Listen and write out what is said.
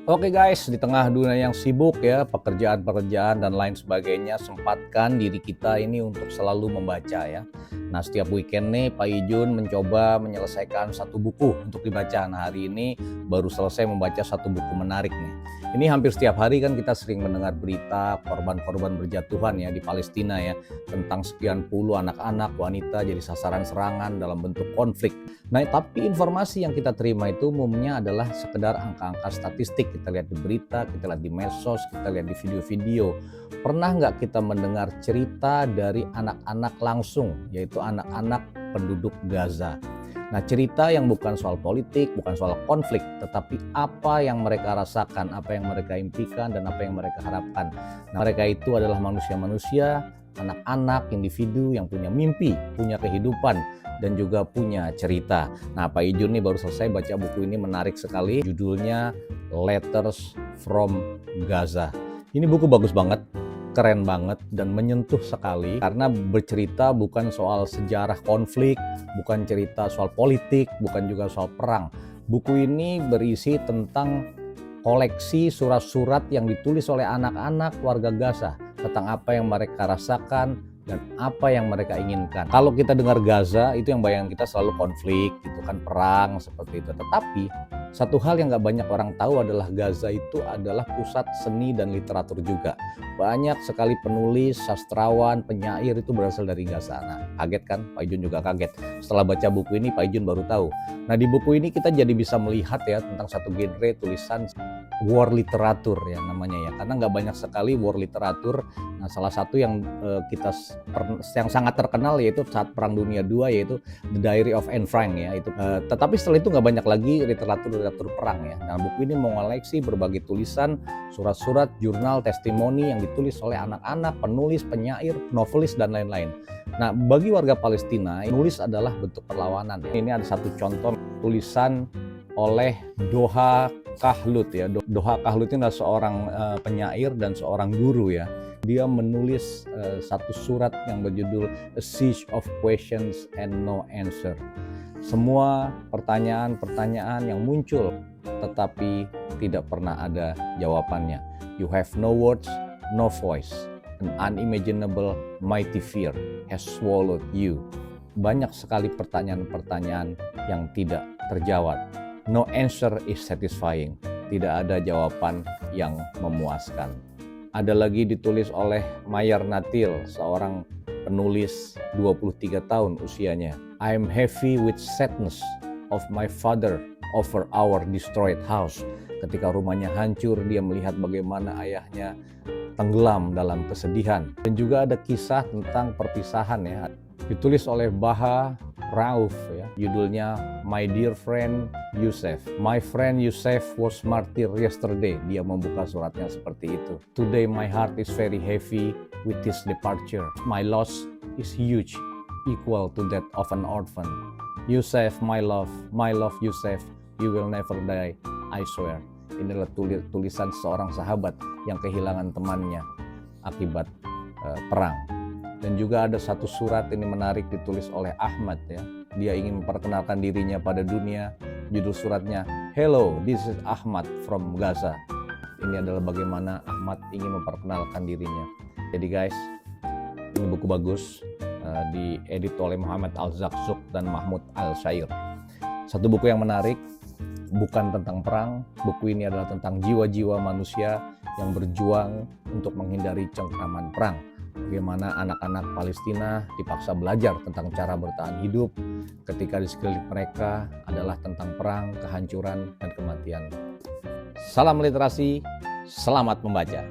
Oke guys, di tengah dunia yang sibuk ya, pekerjaan-pekerjaan dan lain sebagainya, sempatkan diri kita ini untuk selalu membaca ya. Nah, setiap weekend nih Pak Ijun mencoba menyelesaikan satu buku untuk dibaca. Nah, hari ini baru selesai membaca satu buku menarik nih. Ini hampir setiap hari kan kita sering mendengar berita korban-korban berjatuhan ya di Palestina ya, tentang sekian puluh anak-anak, wanita jadi sasaran serangan dalam bentuk konflik. Nah, tapi informasi yang kita terima itu umumnya adalah sekedar angka-angka statistik. Kita lihat di berita, kita lihat di medsos, kita lihat di video-video. Pernah nggak kita mendengar cerita dari anak-anak langsung, yaitu anak-anak penduduk Gaza? Nah, cerita yang bukan soal politik, bukan soal konflik, tetapi apa yang mereka rasakan, apa yang mereka impikan, dan apa yang mereka harapkan. Nah, mereka itu adalah manusia-manusia, anak-anak, individu yang punya mimpi, punya kehidupan, dan juga punya cerita. Nah, Pak Ijun nih baru selesai baca buku ini, menarik sekali. Judulnya Letters from Gaza. Ini buku bagus banget, keren banget, dan menyentuh sekali karena bercerita bukan soal sejarah konflik, bukan cerita soal politik, bukan juga soal perang. Buku ini berisi tentang koleksi surat-surat yang ditulis oleh anak-anak warga Gaza tentang apa yang mereka rasakan dan apa yang mereka inginkan. Kalau kita dengar Gaza, itu yang bayangan kita selalu konflik, gitu kan, perang seperti itu. Tetapi satu hal yang nggak banyak orang tahu adalah Gaza itu adalah pusat seni dan literatur juga. Banyak sekali penulis, sastrawan, penyair itu berasal dari Gaza. Nah, kaget kan? Pak Ijun juga kaget. Setelah baca buku ini, Pak Ijun baru tahu. Nah, di buku ini kita jadi bisa melihat ya tentang satu genre tulisan war literatur ya namanya ya. Karena nggak banyak sekali war literatur. Nah, salah satu yang yang sangat terkenal yaitu saat Perang Dunia II, yaitu The Diary of Anne Frank ya. Tetapi setelah itu nggak banyak lagi literatur perang ya. Nah, buku ini mengoleksi berbagai tulisan, surat-surat, jurnal, testimoni yang ditulis oleh anak-anak, penulis, penyair, novelis, dan lain-lain. Nah, bagi warga Palestina, nulis adalah bentuk perlawanan. Ini ada satu contoh tulisan oleh Doha Kahlut ya. Doha Kahlut ini adalah seorang penyair dan seorang guru ya. Dia menulis satu surat yang berjudul A Siege of Questions and No Answer. Semua pertanyaan-pertanyaan yang muncul tetapi tidak pernah ada jawabannya. You have no words, no voice. An unimaginable mighty fear has swallowed you. Banyak sekali pertanyaan-pertanyaan yang tidak terjawab. No answer is satisfying. Tidak ada jawaban yang memuaskan. Ada lagi ditulis oleh Mayar Natil, seorang penulis 23 tahun usianya. I am heavy with sadness of my father over our destroyed house. Ketika rumahnya hancur, dia melihat bagaimana ayahnya tenggelam dalam kesedihan. Dan juga ada kisah tentang perpisahan ya. Ditulis oleh Baha Rauf ya. Judulnya My Dear Friend Yusef. My friend Yusef was martyr yesterday. Dia membuka suratnya seperti itu. Today my heart is very heavy with his departure. My loss is huge, equal to that of an orphan. Yusef, my love Yusef, you will never die, I swear. Ini adalah tulisan seorang sahabat yang kehilangan temannya akibat perang. Dan juga ada satu surat ini menarik ditulis oleh Ahmad ya. Dia ingin memperkenalkan dirinya pada dunia. Judul suratnya, Hello, this is Ahmad from Gaza. Ini adalah bagaimana Ahmad ingin memperkenalkan dirinya. Jadi guys, ini buku bagus, diedit oleh Muhammad Al-Zakzouk dan Mahmud Al-Shair. Satu buku yang menarik, bukan tentang perang. Buku ini adalah tentang jiwa-jiwa manusia yang berjuang untuk menghindari cengkraman perang. Bagaimana anak-anak Palestina dipaksa belajar tentang cara bertahan hidup ketika di sekeliling mereka adalah tentang perang, kehancuran, dan kematian. Salam literasi, selamat membaca.